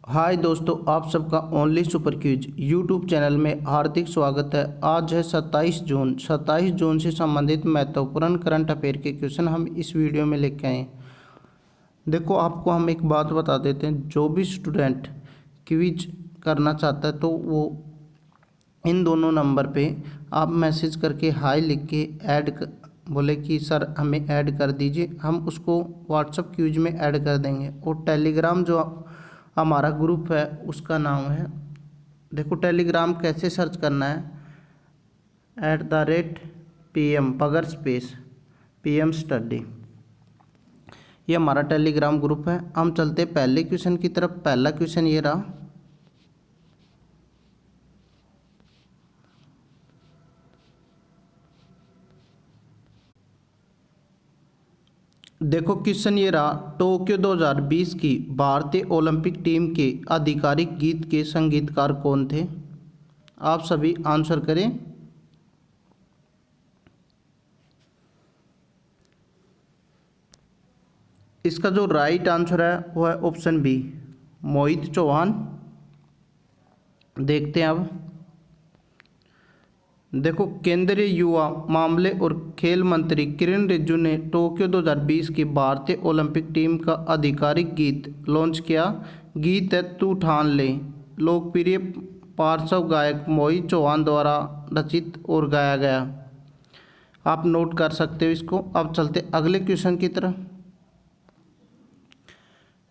हाय दोस्तों, आप सबका only super quiz YouTube channel में हार्दिक स्वागत है। आज है 27 जून। 27 जून से संबंधित महत्वपूर्ण करंट अफेयर के क्वेश्चन हम इस वीडियो में लेके आए हैं। देखो, आपको हम एक बात बता देते हैं, जो भी स्टूडेंट क्विज करना चाहता है तो वो इन दोनों नंबर पे आप मैसेज करके हाय लिख के बोले कि सर हमें ऐड कर दीजिए, हम उसको व्हाट्सएप क्यूज में ऐड कर देंगे। और टेलीग्राम जो हमारा ग्रुप है उसका नाम है, देखो टेलीग्राम कैसे सर्च करना है, @PM पगर स्पेस PM स्टडी, ये हमारा टेलीग्राम ग्रुप है। हम चलते पहले क्वेश्चन की तरफ। पहला क्वेश्चन ये रहा, देखो क्वेश्चन ये रहा, टोक्यो 2020 की भारतीय ओलंपिक टीम के आधिकारिक गीत के संगीतकार कौन थे? आप सभी आंसर करें। इसका जो राइट आंसर है वो है ऑप्शन बी, मोहित चौहान। देखते हैं अब। देखो, केंद्रीय युवा मामले और खेल मंत्री किरण रिजिजू ने टोक्यो 2020 की भारतीय ओलंपिक टीम का आधिकारिक गीत लॉन्च किया। गीत है तू ठान ले, लोकप्रिय पार्श्व गायक मोहित चौहान द्वारा रचित और गाया गया। आप नोट कर सकते हो इसको। अब चलते अगले क्वेश्चन की तरफ।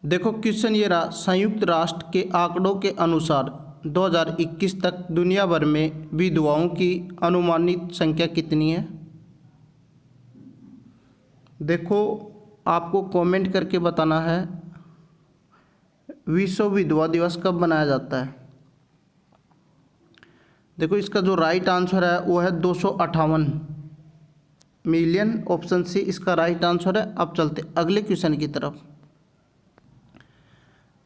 देखो क्वेश्चन ये रहा, संयुक्त राष्ट्र के आंकड़ों के अनुसार 2021 तक दुनिया भर में विधवाओं की अनुमानित संख्या कितनी है? देखो, आपको कमेंट करके बताना है विश्व विधवा दिवस कब मनाया जाता है। देखो, इसका जो राइट आंसर है वो है 258 मिलियन। ऑप्शन सी इसका राइट आंसर है। अब चलते अगले क्वेश्चन की तरफ।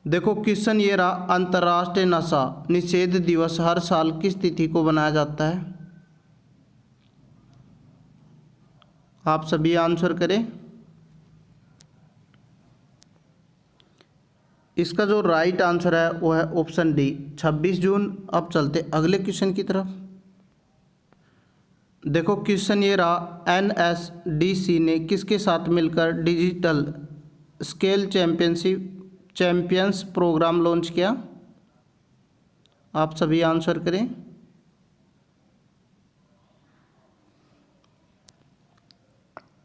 देखो क्वेश्चन ये रहा, अंतर्राष्ट्रीय नशा निषेध दिवस हर साल किस तिथि को मनाया जाता है? आप सभी आंसर करें। इसका जो राइट आंसर है वो है ऑप्शन डी, 26 जून। अब चलते अगले क्वेश्चन की तरफ। देखो क्वेश्चन ये रहा, NSDC ने किसके साथ मिलकर digital scale champions program launch किया? आप सभी आंसर करें।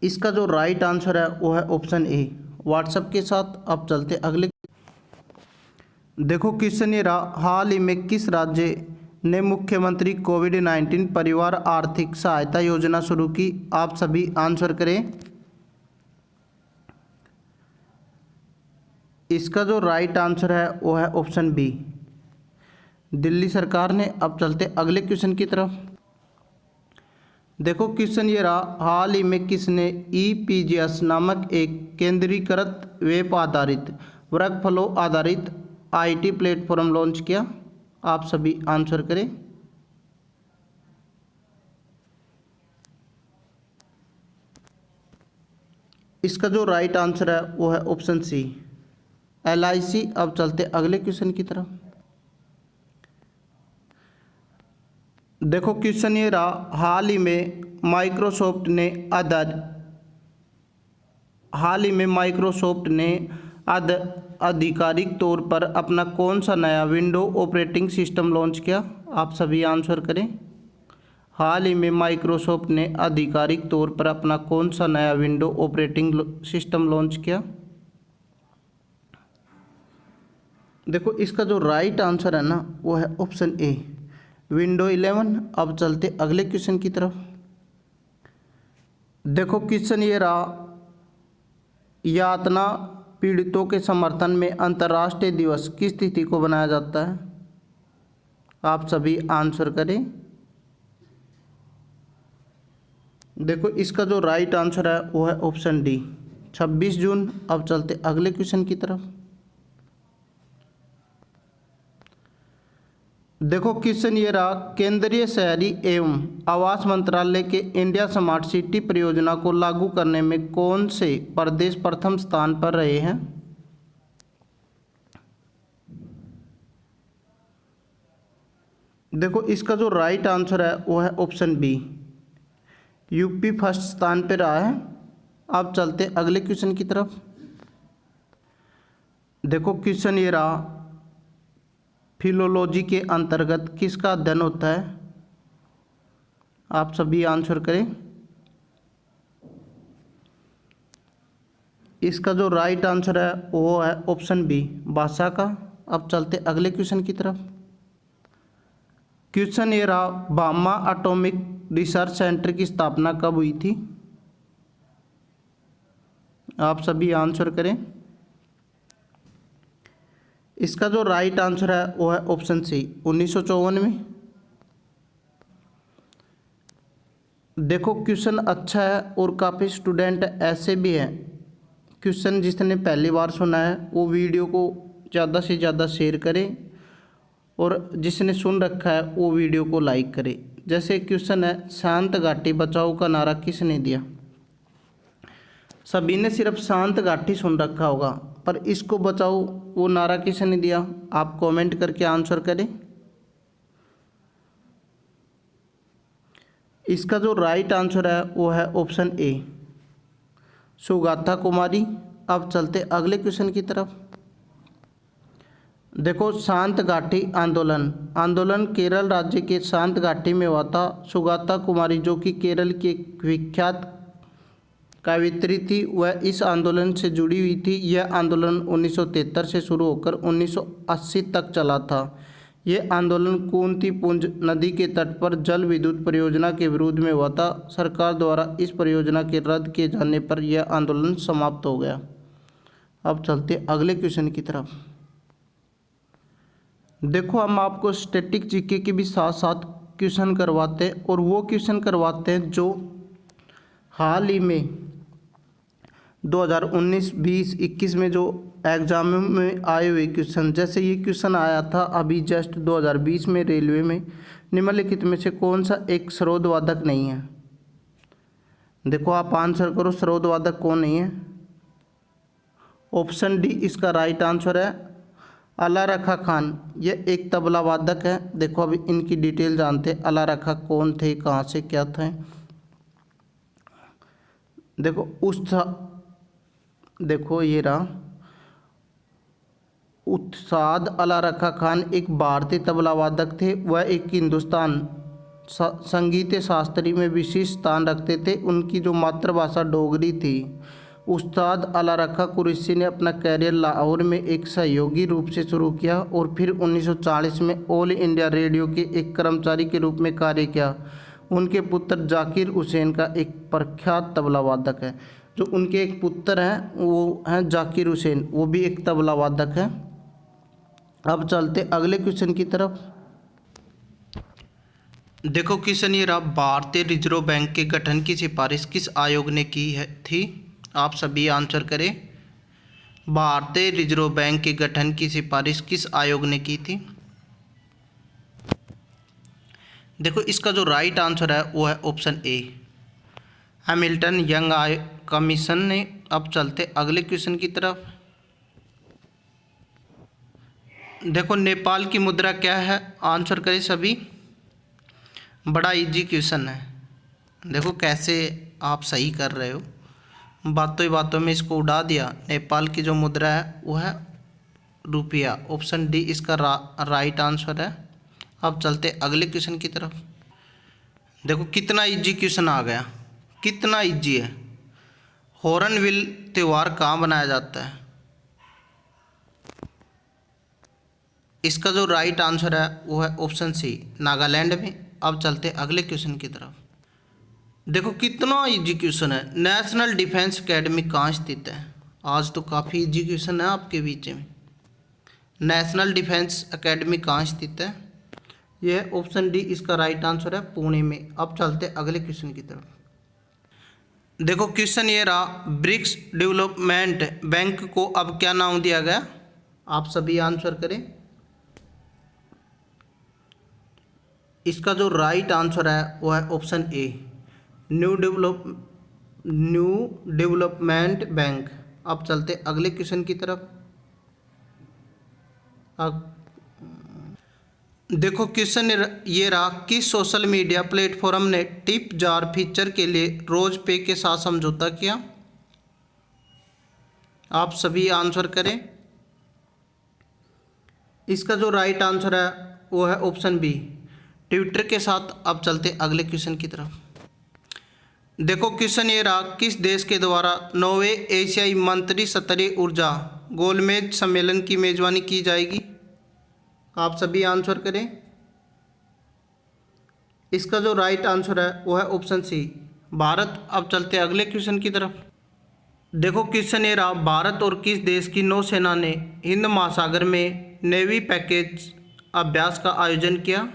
इसका जो राइट आंसर है वो है ऑप्शन ए, व्हाट्सएप के साथ। अब चलते अगले। देखो क्वेश्चन ये रहा, हाल ही में किस राज्य ने मुख्यमंत्री कोविड-19 परिवार आर्थिक सहायता योजना शुरू की? आप सभी आंसर करें। इसका जो राइट आंसर है वो है ऑप्शन बी, दिल्ली सरकार ने। अब चलते अगले क्वेश्चन की तरफ। देखो क्वेश्चन ये रहा, हाल ही में किसने EPGS नामक एक केंद्रीकृत वेब आधारित वर्कफ्लो आधारित IT प्लेटफॉर्म लॉन्च किया? आप सभी आंसर करें। इसका जो राइट आंसर है वो है ऑप्शन सी, LIC। अब चलते अगले क्वेश्चन की तरफ। देखो क्वेश्चन ये रहा, हाल ही में माइक्रोसॉफ्ट ने आधिकारिक तौर पर अपना कौन सा नया विंडो ऑपरेटिंग सिस्टम लॉन्च किया? आप सभी आंसर करें। हाल ही में माइक्रोसॉफ्ट ने आधिकारिक तौर पर अपना कौन सा नया विंडो ऑपरेटिंग सिस्टम लॉन्च किया? देखो, इसका जो राइट आंसर है ना वो है ऑप्शन ए, विंडो 11। अब चलते अगले क्वेश्चन की तरफ। देखो क्वेश्चन ये रहा, यातना पीड़ितों के समर्थन में अंतर्राष्ट्रीय दिवस किस तिथि को मनाया जाता है? आप सभी आंसर करें। देखो, इसका जो राइट आंसर है वो है ऑप्शन डी, 26 जून। अब चलते अगले क्वेश्चन की तरफ। देखो क्वेश्चन ये रहा, केंद्रीय शहरी एवं आवास मंत्रालय के इंडिया स्मार्ट सिटी परियोजना को लागू करने में कौन से प्रदेश प्रथम स्थान पर रहे हैं? देखो इसका जो राइट आंसर है वो है ऑप्शन बी, यूपी फर्स्ट स्थान पे रहा है। अब चलते अगले क्वेश्चन की तरफ। देखो क्वेश्चन ये रहा, फिलोलॉजी के अंतर्गत किसका अध्ययन होता है? आप सभी आंसर करें। इसका जो राइट आंसर है वो है ऑप्शन बी, भाषा का। अब चलते अगले क्वेश्चन की तरफ। क्वेश्चन ये रहा, भामा एटॉमिक रिसर्च सेंटर की स्थापना कब हुई थी? आप सभी आंसर करें। इसका जो राइट आंसर है वो है ऑप्शन सी, 1954 में। देखो क्वेश्चन अच्छा है और काफ़ी स्टूडेंट ऐसे भी हैं, क्वेश्चन जिसने पहली बार सुना है वो वीडियो को ज़्यादा से ज़्यादा शेयर करें, और जिसने सुन रखा है वो वीडियो को लाइक करे। जैसे क्वेश्चन है, शांत घाटी बचाओ का नारा किसने दिया? सभी ने सिर्फ शांत घाटी सुन रखा होगा, पर इसको बचाओ वो नारा किसने दिया? आप कमेंट करके आंसर करें। इसका जो राइट आंसर है वो है ऑप्शन ए, सुगाथा कुमारी। अब चलते अगले क्वेश्चन की तरफ। देखो शांत घाटी आंदोलन केरल राज्य के शांत घाटी में हुआ था। सुगाथा कुमारी जो कि केरल की एक विख्यात कवयित्री थी, वह इस आंदोलन से जुड़ी हुई थी। यह आंदोलन 1973 से शुरू होकर 1980 तक चला था। यह आंदोलन कुंतीपुंज नदी के तट पर जल विद्युत परियोजना के विरोध में हुआ था। सरकार द्वारा इस परियोजना के रद्द किए जाने पर यह आंदोलन समाप्त हो गया। अब चलते अगले क्वेश्चन की तरफ। देखो हम आपको स्टैटिक जीके के भी साथ साथ क्वेश्चन करवाते हैं, और वो क्वेश्चन करवाते हैं जो हाल ही में 2019, 20, 21 में जो एग्जाम में आए हुए क्वेश्चन। जैसे ये क्वेश्चन आया था अभी जस्ट 2020 में रेलवे में, निम्नलिखित में से कौन सा एक सरोदवादक नहीं है? देखो आप आंसर करो, सरोदवादक कौन नहीं है? ऑप्शन डी इसका राइट आंसर है, अला रखा खान। ये एक तबला वादक है। देखो अभी इनकी डिटेल जानते हैं, अला रखा कौन थे, कहाँ से क्या थे। देखो ये रहा, उस्ताद अला रखा खान एक भारतीय तबला वादक थे। वह एक हिंदुस्तान संगीत शास्त्री में विशेष स्थान रखते थे। उनकी जो मातृभाषा डोगरी थी। उस्ताद अला रखा कुरैशी ने अपना कैरियर लाहौर में एक सहयोगी रूप से शुरू किया और फिर 1940 में ऑल इंडिया रेडियो के एक कर्मचारी के रूप में कार्य किया। उनके पुत्र जाकिर हुसैन का एक प्रख्यात तबला वादक है। जो उनके एक पुत्र हैं वो हैं जाकिर हुसैन, वो भी एक तबला वादक है। अब चलते अगले क्वेश्चन की तरफ। देखो क्वेश्चन ये रहा, भारतीय रिजर्व बैंक के गठन की सिफारिश किस आयोग ने की थी? आप सभी आंसर करें। भारतीय रिजर्व बैंक के गठन की सिफारिश किस आयोग ने की थी? देखो इसका जो राइट आंसर है वो है option A, Hamilton young commission ने। अब चलते अगले क्वेश्चन की तरफ। देखो नेपाल की मुद्रा क्या है? आंसर करें सभी। बड़ा इजी क्वेश्चन है। देखो कैसे आप सही कर रहे हो, बातों ही बातों में इसको उड़ा दिया। नेपाल की जो मुद्रा है वो है रुपया। ऑप्शन डी इसका राइट आंसर है। अब चलते अगले क्वेश्चन की तरफ। देखो कितना इजी क्वेश्चन आ गया, कितना इजी है। हॉर्नबिल त्यौहार कहाँ मनाया जाता है? इसका जो राइट आंसर है वो है ऑप्शन सी, नागालैंड में। अब चलते अगले क्वेश्चन की तरफ। देखो कितना इजी क्वेश्चन है, नेशनल डिफेंस एकेडमी कहाँ स्थित है? आज तो काफ़ी इजी क्वेश्चन है आपके बीच में। नेशनल डिफेंस एकेडमी कहाँ स्थित है? यह ऑप्शन डी इसका राइट आंसर है, पुणे में। अब चलते अगले क्वेश्चन की तरफ। देखो क्वेश्चन ये रहा, ब्रिक्स डेवलपमेंट बैंक को अब क्या नाम दिया गया? आप सभी आंसर करें। इसका जो राइट आंसर है वो है option A, new development bank. अब चलते अगले क्वेश्चन की तरफ। अब देखो क्वेश्चन ये रहा, किस सोशल मीडिया प्लेटफॉर्म ने टिप जार फीचर के लिए रोज पे के साथ समझौता किया? आप सभी आंसर करें। इसका जो राइट आंसर है वो है ऑप्शन बी, ट्विटर के साथ। अब चलते अगले क्वेश्चन की तरफ। देखो क्वेश्चन ये रहा, किस देश के द्वारा 9वें एशियाई मंत्री स्तरीय ऊर्जा गोलमेज सम्मेलन की मेजबानी की जाएगी? आप सभी आंसर करें। इसका जो राइट आंसर है वो है ऑप्शन सी, भारत। अब चलते अगले क्वेश्चन की तरफ। देखो क्वेश्चन ये रहा, भारत और किस देश की नौसेना ने हिंद महासागर में नेवी पैकेज अभ्यास का आयोजन किया?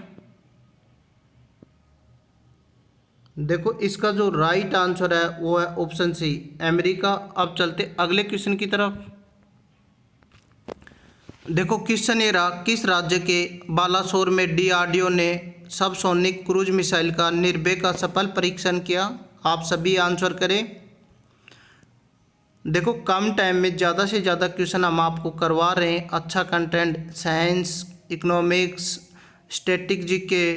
देखो इसका जो राइट आंसर है वो है ऑप्शन सी, अमेरिका। अब चलते अगले क्वेश्चन की तरफ। देखो क्वेश्चन ये रहा, किस राज्य के बालासोर में डीआरडीओ ने सबसोनिक क्रूज मिसाइल का निर्भय का सफल परीक्षण किया? आप सभी आंसर करें। देखो कम टाइम में ज़्यादा से ज़्यादा क्वेश्चन हम आपको करवा रहे हैं। अच्छा content, science, economics, static GK,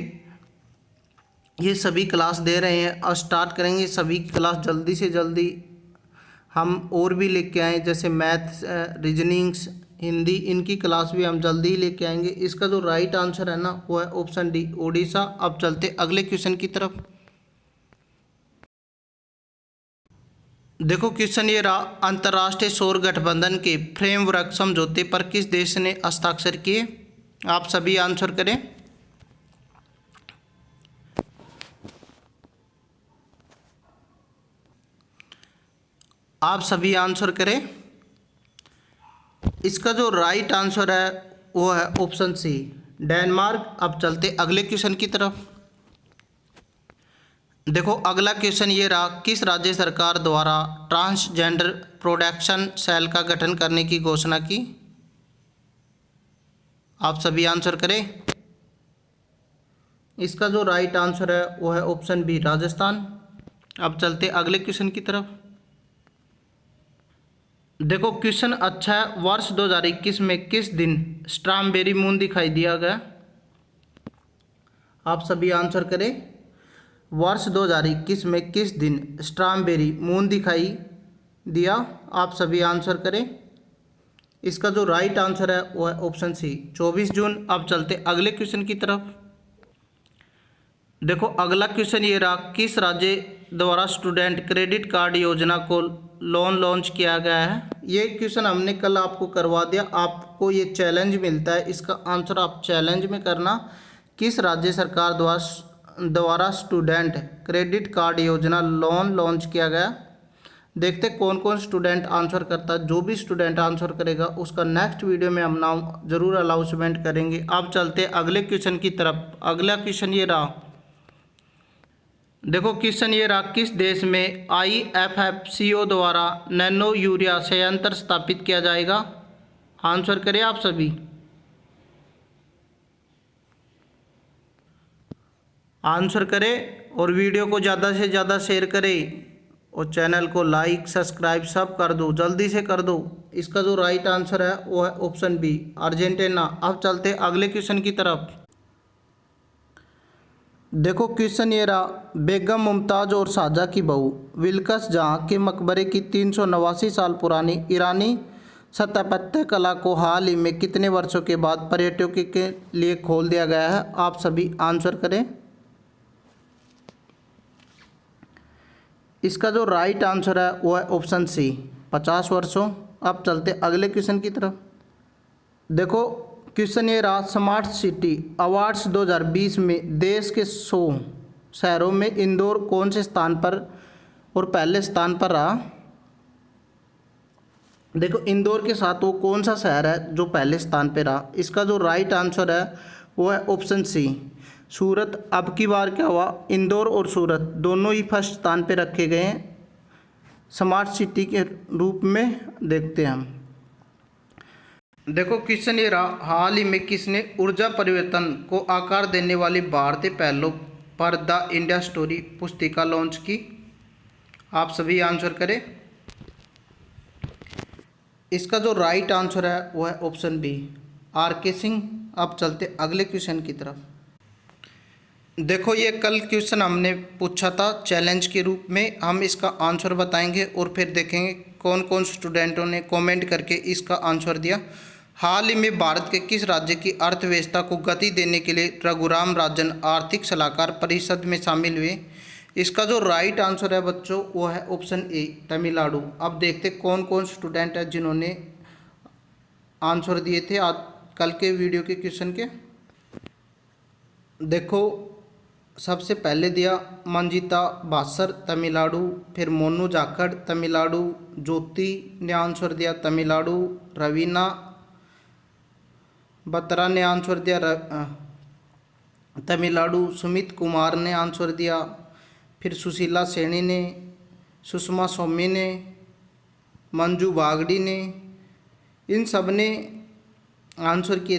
ये सभी क्लास दे रहे हैं और स्टार्ट करेंगे सभी क्लास जल्दी से जल्दी। हम और भी लेके आए, जैसे मैथ्स, रीजनिंग्स, हिंदी, इनकी क्लास भी हम जल्दी ही लेके आएंगे। इसका जो राइट आंसर है ना वो है ऑप्शन डी, ओडिशा। अब चलते अगले क्वेश्चन की तरफ। देखो क्वेश्चन ये रहा, अंतर्राष्ट्रीय सौर गठबंधन के फ्रेमवर्क समझौते पर किस देश ने हस्ताक्षर किए? आप सभी आंसर करें। आप सभी आंसर करें। इसका जो राइट आंसर है वो है ऑप्शन सी, डेनमार्क। अब चलते अगले क्वेश्चन की तरफ। देखो अगला क्वेश्चन ये रहा, किस राज्य सरकार द्वारा ट्रांसजेंडर प्रोटेक्शन सेल का गठन करने की घोषणा की? आप सभी आंसर करें। इसका जो राइट आंसर है वो है ऑप्शन बी, राजस्थान। अब चलते अगले क्वेश्चन की तरफ। देखो क्वेश्चन अच्छा है, वर्ष 2021 में किस दिन स्ट्रॉबेरी मून दिखाई दिया गया? आप सभी आंसर करें। वर्ष 2021 में किस दिन स्ट्रॉबेरी मून दिखाई दिया? आप सभी आंसर करें। इसका जो राइट आंसर है वो है ऑप्शन सी, 24 जून। अब चलते अगले क्वेश्चन की तरफ। देखो अगला क्वेश्चन ये रहा, किस राज्य द्वारा स्टूडेंट क्रेडिट कार्ड योजना को लोन लॉन्च किया गया है? ये क्वेश्चन हमने कल आपको करवा दिया। आपको ये चैलेंज मिलता है, इसका आंसर आप चैलेंज में करना। किस राज्य सरकार द्वारा स्टूडेंट क्रेडिट कार्ड योजना लोन लॉन्च किया गया? देखते कौन कौन स्टूडेंट आंसर करता है। जो भी स्टूडेंट आंसर करेगा उसका नेक्स्ट वीडियो में हम नाम जरूर अनाउंसमेंट करेंगे। अब चलते अगले क्वेश्चन की तरफ। अगला क्वेश्चन ये रहा, देखो क्वेश्चन ये रहा, किस देश में IFFCO द्वारा नैनो यूरिया संयंत्र स्थापित किया जाएगा? आंसर करें आप सभी। आंसर करें और वीडियो को ज़्यादा से ज़्यादा शेयर करें और चैनल को लाइक सब्सक्राइब सब कर दो, जल्दी से कर दो। इसका जो राइट आंसर है वो है ऑप्शन बी, अर्जेंटीना। अब चलते अगले क्वेश्चन की तरफ। देखो क्वेश्चन ये रहा, बेगम मुमताज़ और शाहजहाँ की बहू बिल्किस जहाँ के मकबरे की 389 साल पुरानी ईरानी स्थापत्य कला को हाल ही में कितने वर्षों के बाद पर्यटकों के लिए खोल दिया गया है? आप सभी आंसर करें। इसका जो राइट आंसर है वो है ऑप्शन सी, 50 वर्षों। अब चलते अगले क्वेश्चन की तरफ। देखो क्वेश्चन ये रहा, स्मार्ट सिटी अवार्ड्स 2020 में देश के 100 शहरों में इंदौर कौन से स्थान पर और पहले स्थान पर रहा? देखो इंदौर के साथ वो कौन सा शहर है जो पहले स्थान पर रहा? इसका जो राइट आंसर है वो है ऑप्शन सी, सूरत। अब की बार क्या हुआ, इंदौर और सूरत दोनों ही फर्स्ट स्थान पर रखे गए हैं स्मार्ट सिटी के रूप में। देखते हैं हम। देखो क्वेश्चन ये रहा, हाल ही में किसने ऊर्जा परिवर्तन को आकार देने वाली भारतीय पहलों पर द इंडिया स्टोरी पुस्तिका लॉन्च की? आप सभी आंसर करें। इसका जो राइट आंसर है वो है ऑप्शन बी, आर के सिंह। अब चलते अगले क्वेश्चन की तरफ। देखो ये कल क्वेश्चन हमने पूछा था चैलेंज के रूप में, हम इसका आंसर बताएंगे और फिर देखेंगे कौन कौन स्टूडेंटों ने कमेंट करके इसका आंसर दिया। हाल ही में भारत के किस राज्य की अर्थव्यवस्था को गति देने के लिए रघुराम राजन आर्थिक सलाहकार परिषद में शामिल हुए? इसका जो राइट आंसर है बच्चों वो है ऑप्शन ए, तमिलनाडु। अब देखते कौन कौन स्टूडेंट है जिन्होंने आंसर दिए थे आज कल के वीडियो के क्वेश्चन के। देखो सबसे पहले दिया मंजिता बासर तमिलनाडु, फिर मोनू जाखड़ तमिलनाडु, ज्योति ने आंसर दिया तमिलनाडु, रवीना बत्रा ने आंसर दिया तमिलनाडु, सुमित कुमार ने आंसर दिया, फिर सुशीला सैनी ने, सुषमा स्वामी ने, मंजू बागड़ी ने, इन सब ने आंसर किए